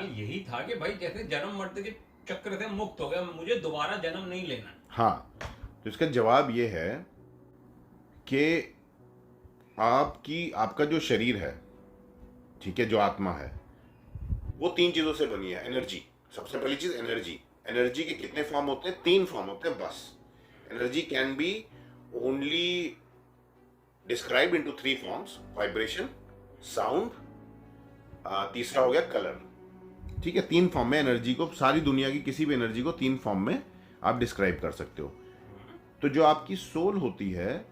सवाल यही था कि भाई जैसे जन्म मृत्यु के चक्र से मुक्त हो गया, मुझे दोबारा जन्म नहीं लेना। हाँ, तो इसका जवाब ये है कि आपका जो शरीर है, ठीक है, जो आत्मा है, वो तीन चीजों से बनी है। एनर्जी, सबसे पहली चीज एनर्जी। एनर्जी के कितने फॉर्म होते हैं? तीन फॉर्म होते हैं बस। Energy can be only describe into three forms: vibration, sound, तीसरा हो गया कलर। ठीक है, तीन फॉर्म में एनर्जी को, सारी दुनिया की किसी भी एनर्जी को तीन फॉर्म में आप डिस्क्राइब कर सकते हो। तो जो आपकी सोल होती है,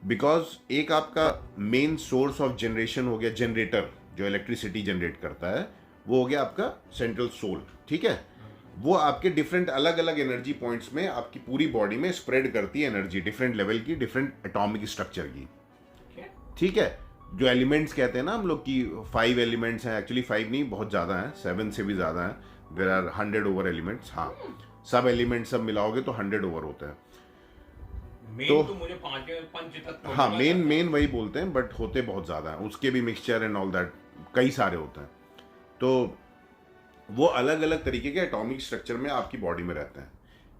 बिकॉज एक आपका मेन सोर्स ऑफ जनरेशन हो गया जनरेटर, जो इलेक्ट्रिसिटी जनरेट करता है, वो हो गया आपका सेंट्रल सोल। ठीक है, वो आपके डिफरेंट अलग अलग एनर्जी पॉइंट्स में आपकी पूरी बॉडी में स्प्रेड करती है एनर्जी, डिफरेंट लेवल की, डिफरेंट एटॉमिक स्ट्रक्चर की। ठीक है, जो एलिमेंट्स कहते हैं ना हम लोग की 5 एलिमेंट्स हैं, एक्चुअली 5 नहीं, बहुत ज़्यादा हैं, 7 से भी ज़्यादा हैं। There are 100 over elements. हाँ, सब एलिमेंट्स सब मिलाओगे तो 100 ओवर होते हैं। तो मुझे पंच तत्व, हाँ, मेन वही बोलते हैं, बट होते बहुत ज़्यादा हैं, उसके भी मिक्सचर एंड ऑल दैट कई सारे होते हैं। तो वो अलग अलग तरीके के एटॉमिक स्ट्रक्चर में आपकी बॉडी में रहते हैं।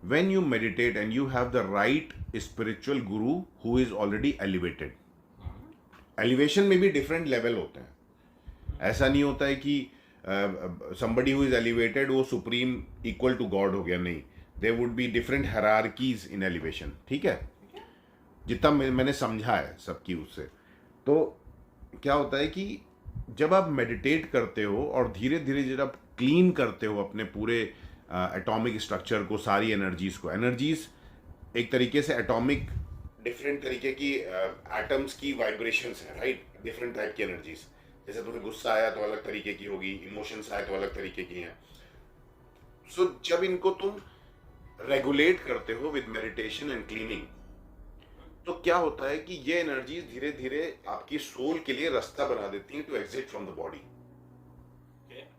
When you meditate and you have the right spiritual guru who is already elevated, elevation में भी डिफरेंट लेवल होते हैं। ऐसा नहीं होता है कि somebody who is elevated वो सुप्रीम इक्वल टू गॉड हो गया, नहीं, there would be different hierarchies in elevation. ठीक है, जितना मैंने समझा है सबकी उससे। तो क्या होता है कि जब आप मेडिटेट करते हो और धीरे धीरे जब आप क्लीन करते हो अपने पूरे एटॉमिक स्ट्रक्चर को, सारी एनर्जीज को, एनर्जीज एक तरीके से एटॉमिक, डिफरेंट तरीके की एटम्स की वाइब्रेशंस हैं, राइट, डिफरेंट टाइप की एनर्जीज। जैसे तुम्हें गुस्सा आया तो अलग तरीके की होगी, इमोशंस आए तो अलग तरीके की हैं। सो जब इनको तुम रेगुलेट करते हो विद मेडिटेशन एंड क्लीनिंग, तो क्या होता है कि ये एनर्जीज धीरे धीरे आपकी सोल के लिए रास्ता बना देती हैं to exit from the body.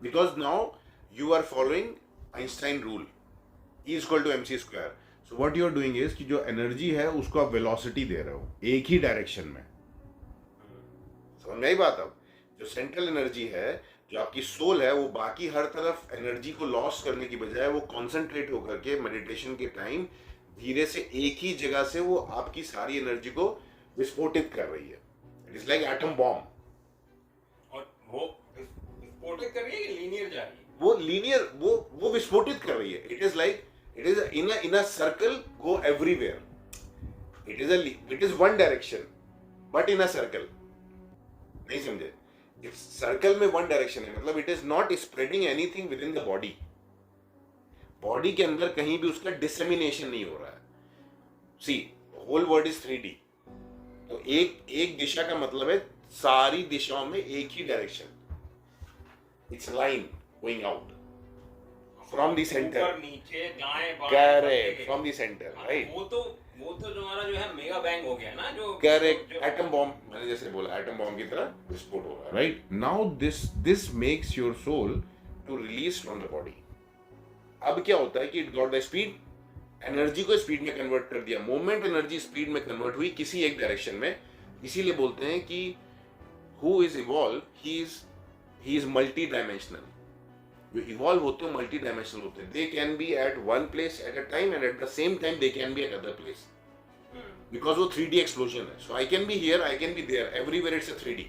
Because now you are following Einstein rule, E is equal to mc square. So what you are doing is कि जो एनर्जी है उसको आप वेलोसिटी दे रहे हो एक ही डायरेक्शन में। समझ में आई बात? अब जो सेंट्रल एनर्जी है, जो आपकी सोल है, वो बाकी हर तरफ एनर्जी को लॉस करने की बजाय वो कॉन्सेंट्रेट होकर के मेडिटेशन के टाइम धीरे से एक ही जगह से वो आपकी सारी एनर्जी को विस्फोटित कर रही है। It is like atom bomb. और वो विस्फोटित कर रही है कि लीनियर जा रही है? वो लीनियर, वो विस्फोटित कर रही है। It is like, it is in a circle, go everywhere. It is one direction but in a circle. नहीं समझे? इस सर्कल में वन डायरेक्शन है, मतलब it is not spreading anything with in the body. Body के अंदर कहीं भी उसका डिसेमिनेशन नहीं हो रहा है। सी, होल वर्ल्ड इज 3D। तो एक दिशा का मतलब है सारी दिशाओं में एक ही direction. It's line going out from the centre, ऊपर नीचे दाएं बाएं, correct, from the centre, right. वो तो तुम्हारा जो है मेगा बैंग हो गया ना, जो करेक्ट, एटम बॉम्ब, मैंने जैसे बोला एटम बॉम्ब की तरह विस्फोट हो रहा है, right. Now this makes your soul to release from the body. अब क्या होता है कि it got the speed, energy को स्पीड में कन्वर्ट कर दिया। मोमेंट एनर्जी स्पीड में कन्वर्ट हुई किसी एक डायरेक्शन में। इसीलिए बोलते हैं कि who is evolve, he is multi dimensional. जो इवॉल्व होते हैं मल्टी डायमेंशनल होते हैं। They can be at one place at a time and eight the same time they can be at other place, because वो 3D explosion है। So I can be here, I can be there, everywhere it's a 3D,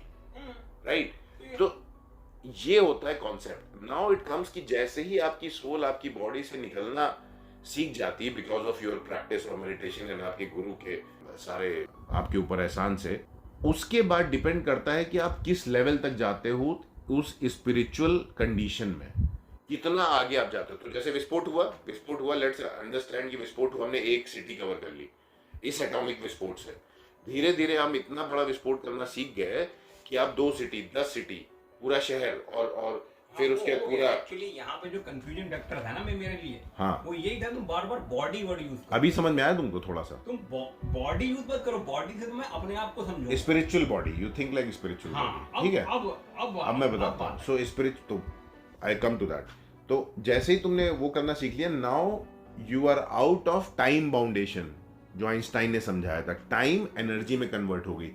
right. तो ये होता है concept. Now it comes कि जैसे ही आपकी soul आपकी बॉडी से निकलना सीख जाती है बिकॉज ऑफ योर प्रैक्टिस और मेडिटेशन एंड आपके गुरु के सारे आपके ऊपर एहसान से, उसके बाद डिपेंड करता है कि आप किस लेवल तक जाते हो उस स्पिरिचुअल कंडीशन में, कितना आगे आप जाते हो। तो जैसे विस्फोट हुआ, लेट्स अंडरस्टैंड कि विस्फोट हुआ, हमने एक सिटी कवर कर ली इस एटॉमिक विस्फोट से। धीरे धीरे हम इतना बड़ा विस्फोट करना सीख गए कि आप 2 सिटी, 10 सिटी, पूरा शहर और फिर उसके पूरा। एक्चुअली यहाँ पे जो कंफ्यूजन फैक्टर था ना मेरे लिए, हाँ, वो यही था, तुम बार बार बॉडी वर्ड यूज करो। अभी समझ में आया तुमको थोड़ा सा? तुम बॉडी यूज मत करो, बॉडी से तुम्हें अपने आप को समझो। Spiritual body, you think like spiritual body, ठीक है। अब मैं बताता हूँ। सो स्पिरिट, तो आई कम टू दैट। तो जैसे ही तुमने वो करना सीख लिया, now you are out of time boundation, जो आइंस्टाइन ने समझाया था। टाइम एनर्जी में कन्वर्ट हो गई।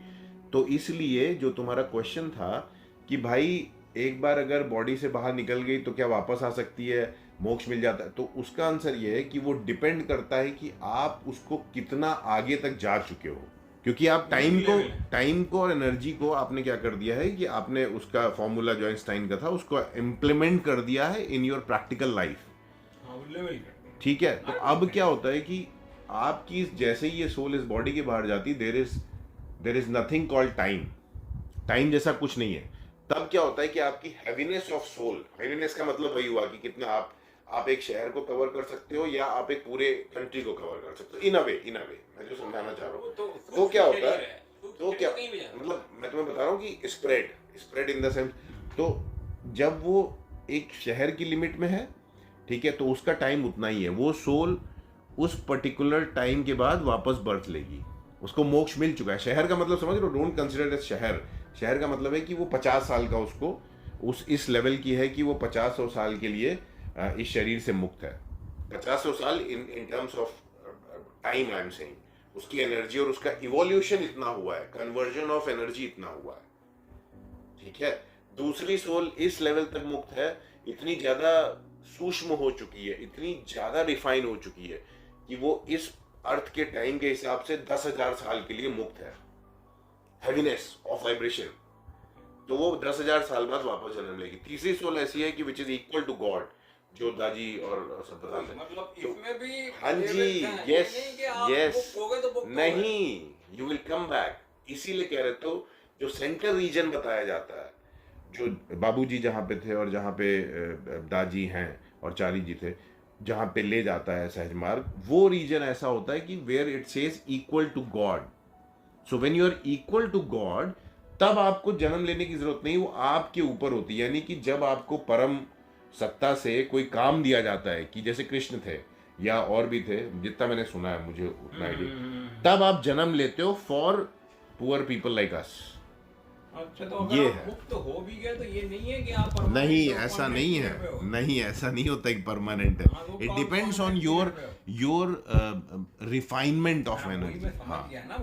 तो इसलिए जो तुम्हारा क्वेश्चन था कि भाई एक बार अगर बॉडी से बाहर निकल गई तो क्या वापस आ सकती है, मोक्ष मिल जाता है? तो उसका आंसर ये है कि वो डिपेंड करता है कि आप उसको कितना आगे तक जा चुके हो। क्योंकि आप टाइम को और एनर्जी को आपने क्या कर दिया है कि आपने उसका फॉर्मूला जो आइंस्टाइन का था उसको इम्प्लीमेंट कर दिया है इन योर प्रैक्टिकल लाइफ। हाँ, वो लेवल कर दिया। ठीक है, तो अब क्या होता है कि आपकी जैसे ही ये सोल इस बॉडी के बाहर जाती, there is nothing called time. Time जैसा कुछ नहीं है। तब क्या होता है कि आपकी हैवीनेस ऑफ सोल, हैवीनेस का मतलब वही हुआ कि कितना आप एक शहर को कवर कर सकते हो या आप एक पूरे कंट्री को कवर कर सकते हो, इन अ वे मैं जो समझाना चाह रहा हूँ। तो क्या होता है, तो क्या मतलब मैं तुम्हें बता रहा हूँ कि स्प्रेड इन द सेंस, तो जब वो एक शहर की लिमिट में है, ठीक है, तो उसका टाइम उतना ही है। वो सोल उस पर्टिकुलर टाइम के बाद वापस बर्थ लेगी, उसको मोक्ष मिल चुका है। शहर का मतलब समझ रहे हो, डोंट कंसिडर एज शहर का मतलब है कि वो 50 साल का उसको इस लेवल की है कि वो 50 साल के लिए इस शरीर से मुक्त है। 50 साल in terms of time I am saying, उसकी एनर्जी और उसका इवोल्यूशन इतना हुआ है, कन्वर्जन ऑफ एनर्जी इतना हुआ है, ठीक है। दूसरी सोल इस लेवल तक मुक्त है, इतनी ज्यादा सूक्ष्म हो चुकी है, इतनी ज्यादा रिफाइन हो चुकी है कि वो इस अर्थ के टाइम के हिसाब से 10,000 साल के लिए मुक्त है, हैवीनेस ऑफ वाइब्रेशन। तो वो 10,000 साल बाद वापस जन्म लेगी। तीसरी सोल ऐसी है कि which is equal to God, जो दाजी और सब बताते हैं। मतलब इसमें भी हाँ जी, यस नहीं, यू विल कम बैक। इसीलिए कह रहे तो जो सेंटर रीजन बताया जाता है, जो बाबूजी जहाँ पे थे और जहाँ पे दाजी हैं और चारी जी थे, जहाँ पे ले जाता है सहज मार्ग, वो रीजन ऐसा होता है कि where it says equal to God. So when you are equal to God, तब आपको जन्म लेने की जरूरत नहीं, वो आपके ऊपर होती है। यानी कि जब आपको परम सत्ता से कोई काम दिया जाता है, कि जैसे कृष्ण थे या और भी थे, जितना मैंने सुना है मुझे उतना आइडिया, तब आप जन्म लेते हो for poor people like us. अच्छा, तो अगर ये आप है। मुक्त हो भी गए तो ये नहीं है कि आप permanent नहीं, हो, ऐसा permanent नहीं जगह पे है, हो। नहीं ऐसा नहीं होता कि परमानेंट हाँ, वो है। इट permanent डिपेंड्स ऑन जगह योर पे हो। रिफाइनमेंट ऑफ हाँ, वही एनर्जी। मैं समझ हाँ, गया ना।